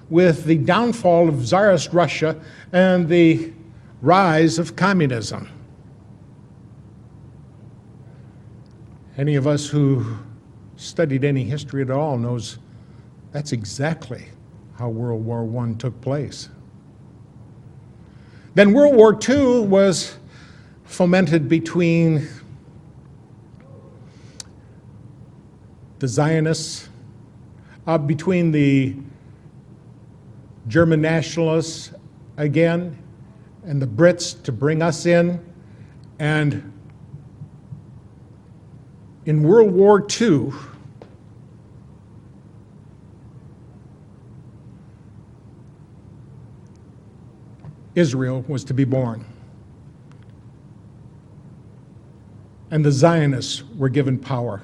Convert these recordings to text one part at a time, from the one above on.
with the downfall of Tsarist Russia and the rise of communism. Any of us who studied any history at all knows that's exactly how World War I took place. Then World War II was fomented between the Zionists, between the German nationalists again, and the Brits to bring us in. And in World War II, Israel was to be born. And the Zionists were given power.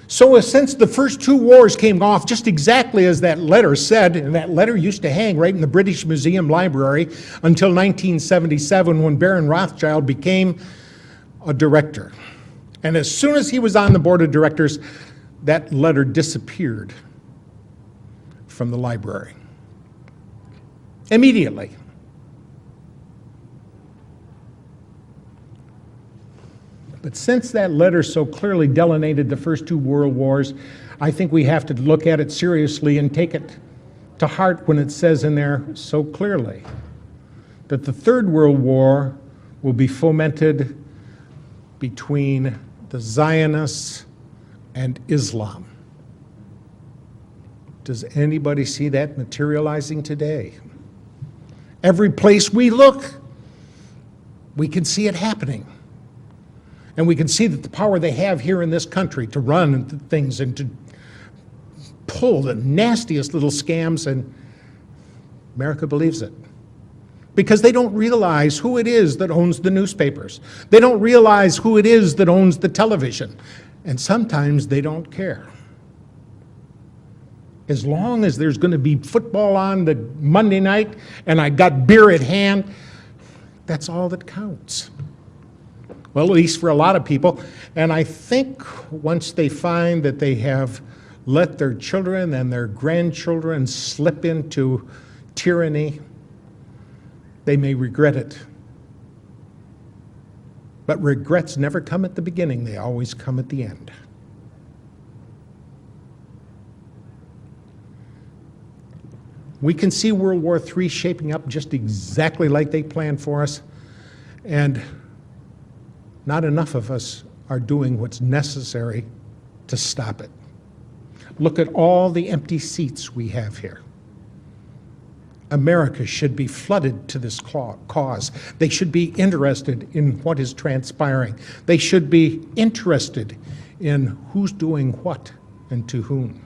So since the first two wars came off just exactly as that letter said, and that letter used to hang right in the British Museum Library until 1977 when Baron Rothschild became a director. And as soon as he was on the board of directors, that letter disappeared from the library. Immediately. But since that letter so clearly delineated the first two world wars, I think we have to look at it seriously and take it to heart when it says in there so clearly that the Third World War will be fomented between the Zionists and Islam. Does anybody see that materializing today? Every place we look, we can see it happening. And we can see that the power they have here in this country to run things and to pull the nastiest little scams, and America believes it. Because they don't realize who it is that owns the newspapers. They don't realize who it is that owns the television. And sometimes they don't care. As long as there's going to be football on the Monday night and I got beer at hand, that's all that counts. Well, at least for a lot of people. And I think once they find that they have let their children and their grandchildren slip into tyranny, they may regret it. But regrets never come at the beginning, they always come at the end. We can see World War III shaping up just exactly like they planned for us, and not enough of us are doing what's necessary to stop it. Look at all the empty seats we have here. America should be flooded to this cause. They should be interested in what is transpiring. They should be interested in who's doing what and to whom.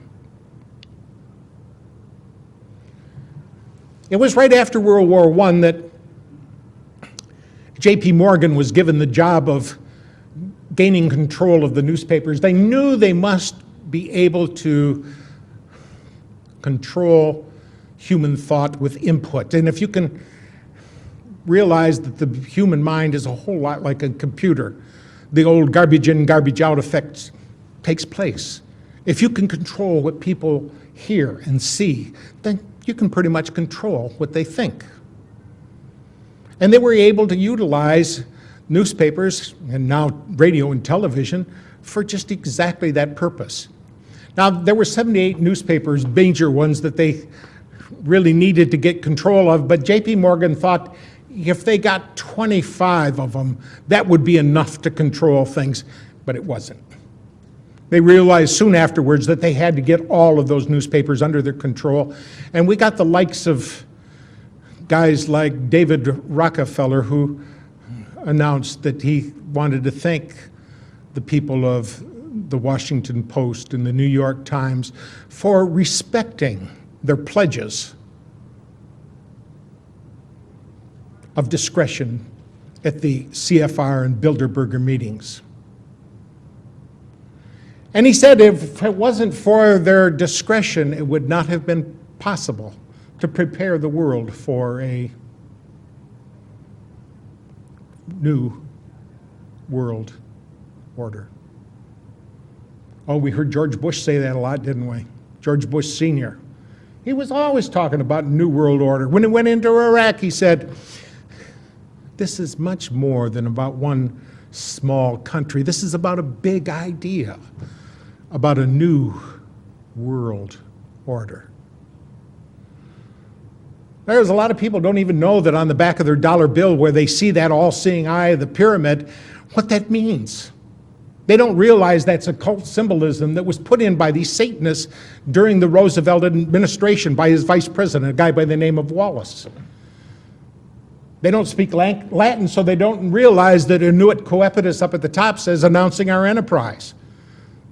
It was right after World War I that J.P. Morgan was given the job of gaining control of the newspapers. They knew they must be able to control human thought with input. And if you can realize that the human mind is a whole lot like a computer, the old garbage in, garbage out effect takes place. If you can control what people hear and see, then you can pretty much control what they think. And they were able to utilize newspapers and now radio and television for just exactly that purpose. Now, there were 78 newspapers, major ones, that they really needed to get control of, but J.P. Morgan thought if they got 25 of them, that would be enough to control things, but it wasn't. They realized soon afterwards that they had to get all of those newspapers under their control, and we got the likes of guys like David Rockefeller, who announced that he wanted to thank the people of the Washington Post and the New York Times for respecting their pledges of discretion at the CFR and Bilderberger meetings. And he said if it wasn't for their discretion, it would not have been possible to prepare the world for a new world order. Oh, we heard George Bush say that a lot, didn't we? George Bush Sr. He was always talking about New World Order. When he went into Iraq, he said, this is much more than about one small country. This is about a big idea, about a new world order. There's a lot of people don't even know that on the back of their dollar bill where they see that all-seeing eye of the pyramid, what that means. They don't realize that's occult symbolism that was put in by these Satanists during the Roosevelt administration by his vice president, a guy by the name of Wallace. They don't speak Latin, so they don't realize that Inuit Coepitus up at the top says announcing our enterprise.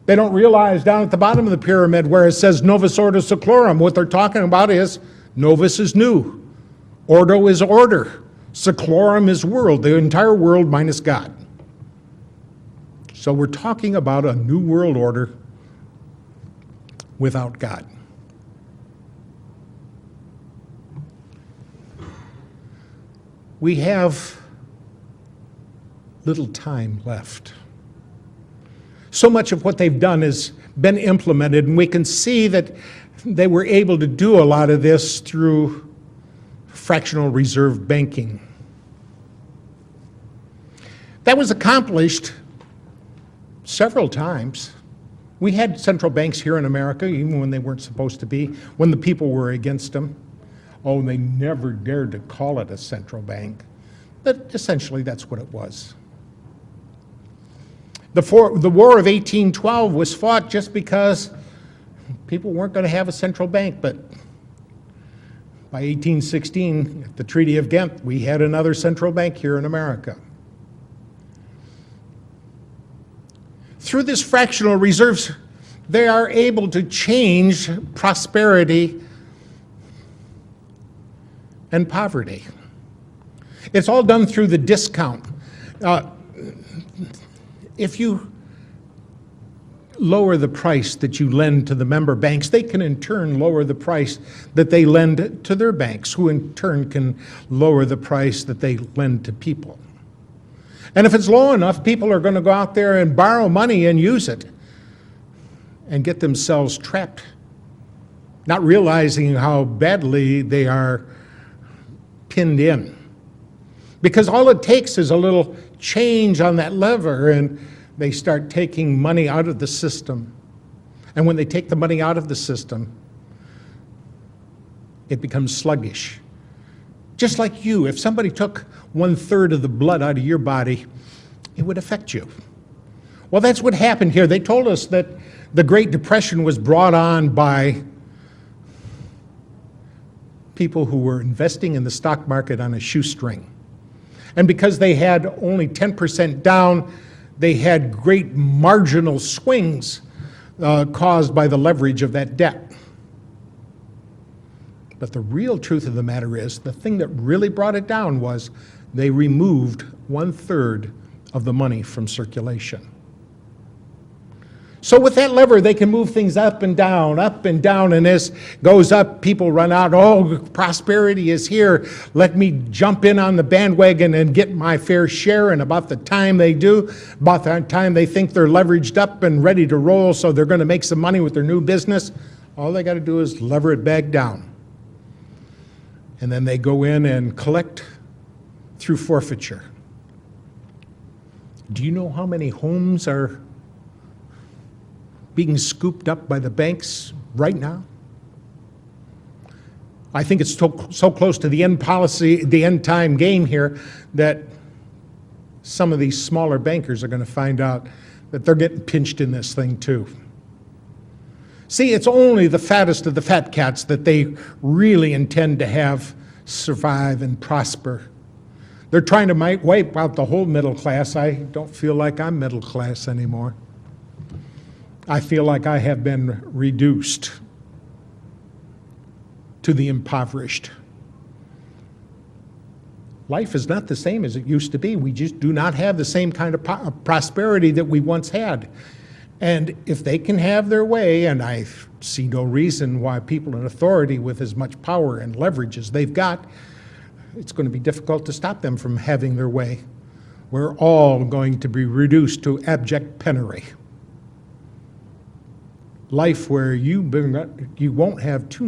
They don't realize down at the bottom of the pyramid where it says Novus Ordo Seclorum, what they're talking about is Novus is new, Ordo is order, Seclorum is world, the entire world minus God. So we're talking about a new world order without God. We have little time left. So much of what they've done has been implemented, and we can see that they were able to do a lot of this through fractional reserve banking. That was accomplished several times. We had central banks here in America, even when they weren't supposed to be, when the people were against them. Oh, they never dared to call it a central bank. But essentially, that's what it was. The War of 1812 was fought just because people weren't going to have a central bank, but by 1816, at the Treaty of Ghent, we had another central bank here in America. Through this fractional reserves, they are able to change prosperity and poverty. It's all done through the discount. If you lower the price that you lend to the member banks, they can in turn lower the price that they lend to their banks, who in turn can lower the price that they lend to people. And if it's low enough, people are going to go out there and borrow money and use it and get themselves trapped, not realizing how badly they are pinned in. Because all it takes is a little change on that lever and they start taking money out of the system. And when they take the money out of the system, it becomes sluggish. Just like you, if somebody took 1/3 of the blood out of your body, it would affect you. Well, that's what happened here. They told us that the Great Depression was brought on by people who were investing in the stock market on a shoestring. And because they had only 10% down, they had great marginal swings caused by the leverage of that debt. But the real truth of the matter is, the thing that really brought it down was they removed 1/3 of the money from circulation. So with that lever, they can move things up and down, and as goes up, people run out, oh, prosperity is here, let me jump in on the bandwagon and get my fair share, and about the time they do, about the time they think they're leveraged up and ready to roll, so they're going to make some money with their new business, all they got to do is lever it back down. And then they go in and collect through forfeiture. Do you know how many homes are being scooped up by the banks right now? I think it's so close to the end time game here, that some of these smaller bankers are going to find out that they're getting pinched in this thing too. See, it's only the fattest of the fat cats that they really intend to have survive and prosper. They're trying to wipe out the whole middle class. I don't feel like I'm middle class anymore. I feel like I have been reduced to the impoverished. Life is not the same as it used to be. We just do not have the same kind of prosperity that we once had. And if they can have their way, and I see no reason why people in authority with as much power and leverage as they've got, it's going to be difficult to stop them from having their way. We're all going to be reduced to abject penury. Life where you won't have too